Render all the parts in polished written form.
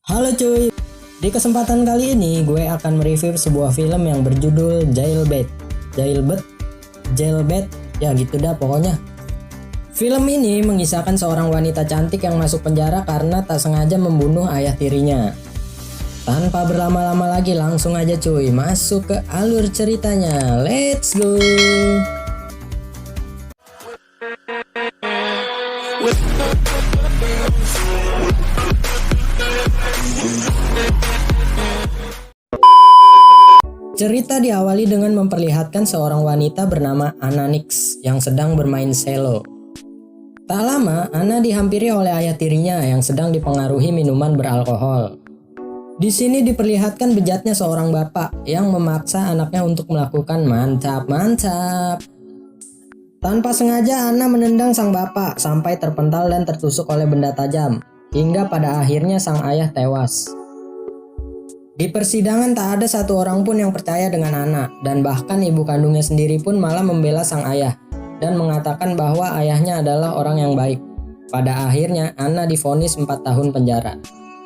Halo cuy, di kesempatan kali ini gue akan mereview sebuah film yang berjudul Jailbait, ya gitu dah pokoknya. Film ini mengisahkan seorang wanita cantik yang masuk penjara karena tak sengaja membunuh ayah tirinya. Tanpa berlama-lama lagi langsung aja cuy, masuk ke alur ceritanya, let's go. Cerita diawali dengan memperlihatkan seorang wanita bernama Anna Nix yang sedang bermain selo. Tak lama, Anna dihampiri oleh ayah tirinya yang sedang dipengaruhi minuman beralkohol. Di sini diperlihatkan bejatnya seorang bapak yang memaksa anaknya untuk melakukan mantap. Tanpa sengaja Anna menendang sang bapak sampai terpental dan tertusuk oleh benda tajam, hingga pada akhirnya sang ayah tewas. Di persidangan tak ada satu orang pun yang percaya dengan Anna, dan bahkan ibu kandungnya sendiri pun malah membela sang ayah dan mengatakan bahwa ayahnya adalah orang yang baik. Pada akhirnya Anna divonis 4 tahun penjara.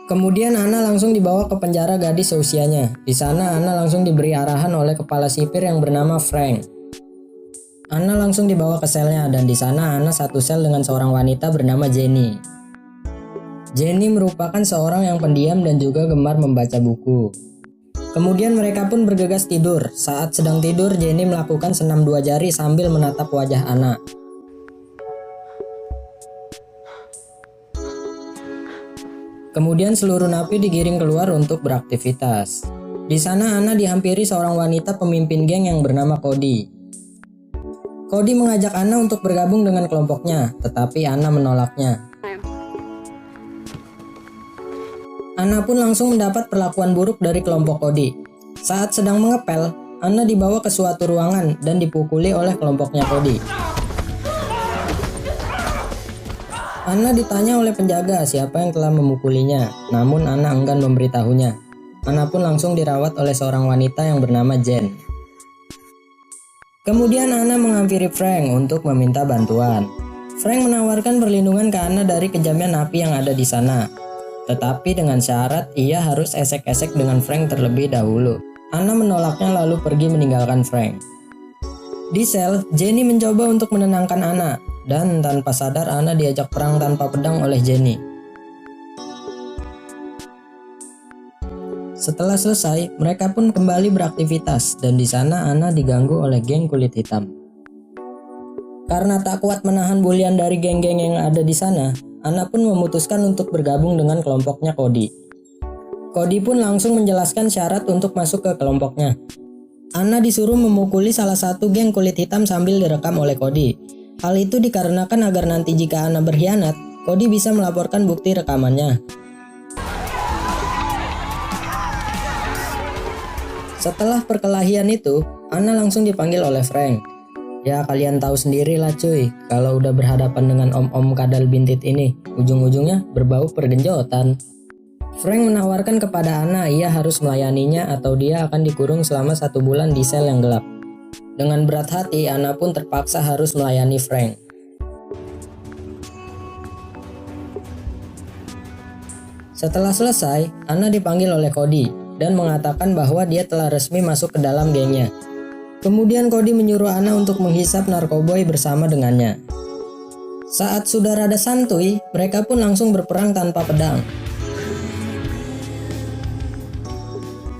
Kemudian Anna langsung dibawa ke penjara gadis seusianya. Di sana Anna langsung diberi arahan oleh kepala sipir yang bernama Frank. Anna langsung dibawa ke selnya dan di sana Anna satu sel dengan seorang wanita bernama Jenny. Jenny merupakan seorang yang pendiam dan juga gemar membaca buku. Kemudian mereka pun bergegas tidur. Saat sedang tidur, Jenny melakukan senam 2 jari sambil menatap wajah Anna. Kemudian seluruh napi digiring keluar untuk beraktivitas. Di sana Anna dihampiri seorang wanita pemimpin geng yang bernama Cody. Cody mengajak Anna untuk bergabung dengan kelompoknya, tetapi Anna menolaknya. Anna pun langsung mendapat perlakuan buruk dari kelompok Cody. Saat sedang mengepel, Anna dibawa ke suatu ruangan dan dipukuli oleh kelompoknya Cody. Anna ditanya oleh penjaga siapa yang telah memukulinya, namun Anna enggan memberitahunya. Anna pun langsung dirawat oleh seorang wanita yang bernama Jen. Kemudian Anna menghampiri Frank untuk meminta bantuan. Frank menawarkan perlindungan ke Anna dari kejamnya napi yang ada di sana. Tetapi dengan syarat ia harus esek-esek dengan Frank terlebih dahulu. Anna menolaknya lalu pergi meninggalkan Frank. Di sel, Jenny mencoba untuk menenangkan Anna dan tanpa sadar Anna diajak perang tanpa pedang oleh Jenny. Setelah selesai, mereka pun kembali beraktivitas dan di sana Anna diganggu oleh geng kulit hitam. Karena tak kuat menahan bulian dari geng-geng yang ada di sana, Anna pun memutuskan untuk bergabung dengan kelompoknya Cody. Cody pun langsung menjelaskan syarat untuk masuk ke kelompoknya. Anna disuruh memukuli salah satu geng kulit hitam sambil direkam oleh Cody. Hal itu dikarenakan agar nanti jika Anna berkhianat, Cody bisa melaporkan bukti rekamannya. Setelah perkelahian itu, Anna langsung dipanggil oleh Frank. Ya kalian tahu sendiri lah cuy, kalau udah berhadapan dengan om-om kadal bintit ini, ujung-ujungnya berbau pergenjotan. Frank menawarkan kepada Anna ia harus melayaninya atau dia akan dikurung selama 1 bulan di sel yang gelap. Dengan berat hati, Anna pun terpaksa harus melayani Frank. Setelah selesai, Anna dipanggil oleh Cody dan mengatakan bahwa dia telah resmi masuk ke dalam gengnya. Kemudian Cody menyuruh Anna untuk menghisap narkoboy bersama dengannya. Saat sudah rada santuy, mereka pun langsung berperang tanpa pedang.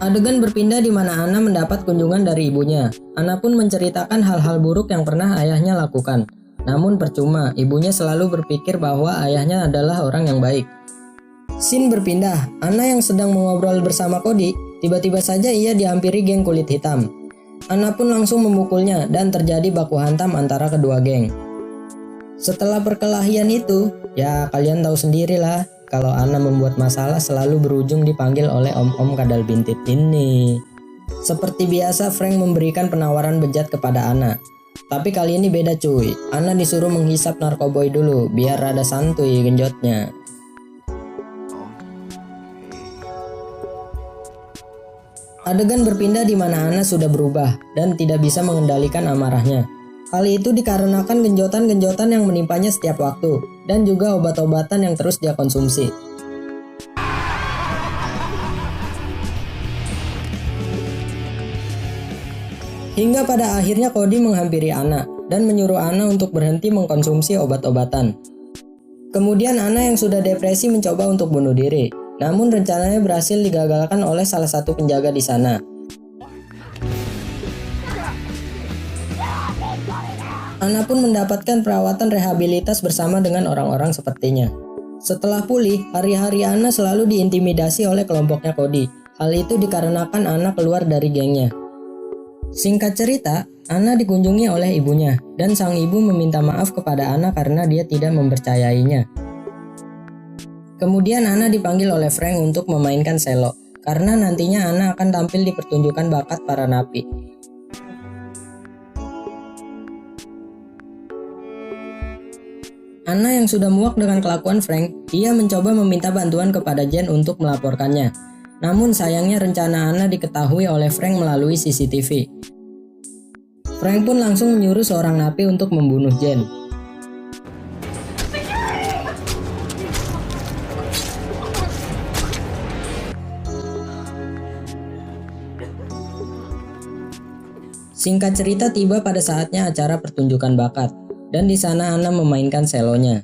Adegan berpindah di mana Anna mendapat kunjungan dari ibunya. Anna pun menceritakan hal-hal buruk yang pernah ayahnya lakukan. Namun percuma, ibunya selalu berpikir bahwa ayahnya adalah orang yang baik. Scene berpindah, Anna yang sedang mengobrol bersama Cody, tiba-tiba saja ia dihampiri geng kulit hitam. Anna pun langsung memukulnya dan terjadi baku hantam antara kedua geng. Setelah perkelahian itu, ya kalian tahu sendirilah kalau Anna membuat masalah selalu berujung dipanggil oleh om-om kadal bintit ini. Seperti biasa Frank memberikan penawaran bejat kepada Anna. Tapi kali ini beda cuy, Anna disuruh menghisap narkoboy dulu biar rada santuy genjotnya. Adegan berpindah di mana Anna sudah berubah dan tidak bisa mengendalikan amarahnya. Hal itu dikarenakan genjotan-genjotan yang menimpanya setiap waktu dan juga obat-obatan yang terus dia konsumsi. Hingga pada akhirnya Cody menghampiri Anna dan menyuruh Anna untuk berhenti mengkonsumsi obat-obatan. Kemudian Anna yang sudah depresi mencoba untuk bunuh diri, namun rencananya berhasil digagalkan oleh salah satu penjaga di sana. Anna pun mendapatkan perawatan rehabilitas bersama dengan orang-orang sepertinya. Setelah pulih, hari-hari Anna selalu diintimidasi oleh kelompoknya Cody. Hal itu dikarenakan Anna keluar dari gengnya. Singkat cerita, Anna dikunjungi oleh ibunya, dan sang ibu meminta maaf kepada Anna karena dia tidak mempercayainya. Kemudian Anna dipanggil oleh Frank untuk memainkan cello, karena nantinya Anna akan tampil di pertunjukan bakat para napi. Anna yang sudah muak dengan kelakuan Frank, ia mencoba meminta bantuan kepada Jen untuk melaporkannya. Namun sayangnya rencana Anna diketahui oleh Frank melalui CCTV. Frank pun langsung menyuruh seorang napi untuk membunuh Jen. Singkat cerita, tiba pada saatnya acara pertunjukan bakat, dan di sana Anna memainkan selonya.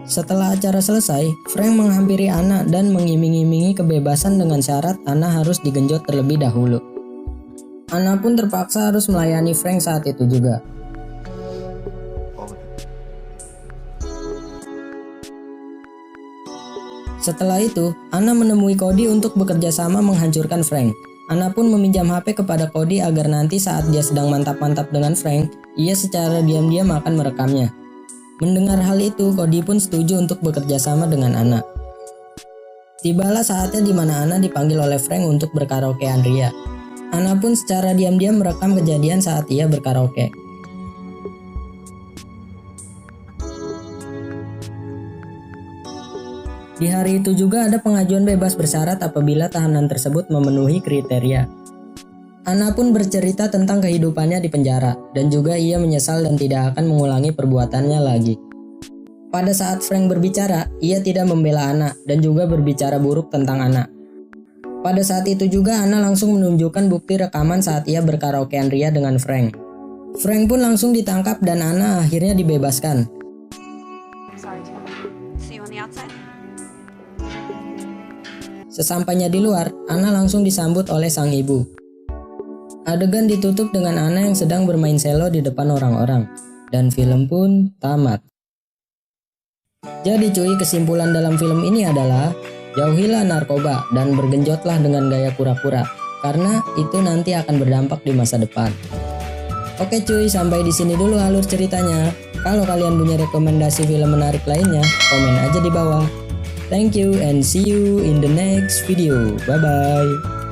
Setelah acara selesai, Frank menghampiri Anna dan mengiming-imingi kebebasan dengan syarat Anna harus digenjot terlebih dahulu. Anna pun terpaksa harus melayani Frank saat itu juga. Setelah itu, Anna menemui Cody untuk bekerja sama menghancurkan Frank. Anna pun meminjam HP kepada Cody agar nanti saat dia sedang mantap-mantap dengan Frank, ia secara diam-diam akan merekamnya. Mendengar hal itu, Cody pun setuju untuk bekerja sama dengan Anna. Tibalah saatnya di mana Anna dipanggil oleh Frank untuk berkaraokean ria. Anna pun secara diam-diam merekam kejadian saat ia berkaraoke. Di hari itu juga ada pengajuan bebas bersyarat apabila tahanan tersebut memenuhi kriteria. Anna pun bercerita tentang kehidupannya di penjara, dan juga ia menyesal dan tidak akan mengulangi perbuatannya lagi. Pada saat Frank berbicara, ia tidak membela Anna dan juga berbicara buruk tentang Anna. Pada saat itu juga Anna langsung menunjukkan bukti rekaman saat ia berkaraokean ria dengan Frank. Frank pun langsung ditangkap dan Anna akhirnya dibebaskan. Sesampainya di luar, Anna langsung disambut oleh sang ibu. Adegan ditutup dengan Anna yang sedang bermain cello di depan orang-orang, dan film pun tamat. Jadi cuy, kesimpulan dalam film ini adalah jauhilah narkoba dan bergenjotlah dengan gaya pura-pura, karena itu nanti akan berdampak di masa depan. Oke cuy, sampai di sini dulu alur ceritanya. Kalau kalian punya rekomendasi film menarik lainnya, komen aja di bawah. Thank you and see you in the next video. Bye bye.